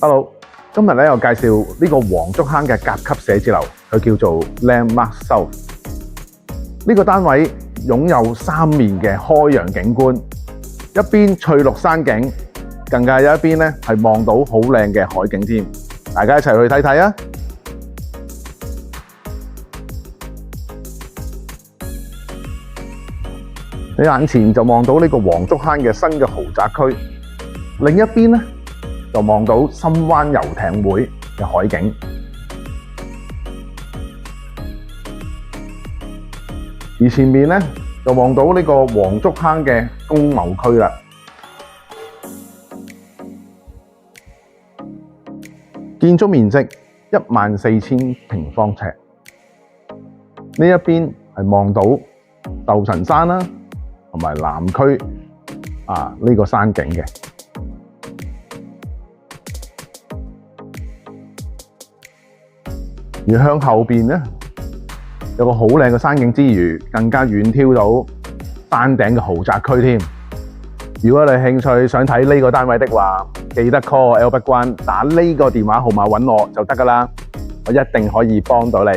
Hello， 今日咧我介紹呢個黃竹坑嘅甲級寫字樓，佢叫做 Landmark South。呢個單位擁有三面嘅開揚景觀，一邊翠綠山景，更加有一邊咧係望到好靚嘅海景添。大家一齊去睇睇啊！你眼前就望到呢個黃竹坑嘅新嘅豪宅區，另一邊咧就望到深灣遊艇會嘅海景。而前面咧就望到呢個黃竹坑嘅工貿區啦。建築面積14000平方尺。呢一邊係望到鬥神山啦，同埋南區呢個山景嘅。而向後邊咧有個好靚嘅山景之餘，更加遠眺到山頂嘅豪宅區添。如果你興趣想睇呢個單位的話，記得 call 我 Albert 關，打呢個電話號碼揾我就得㗎啦，我一定可以幫到你。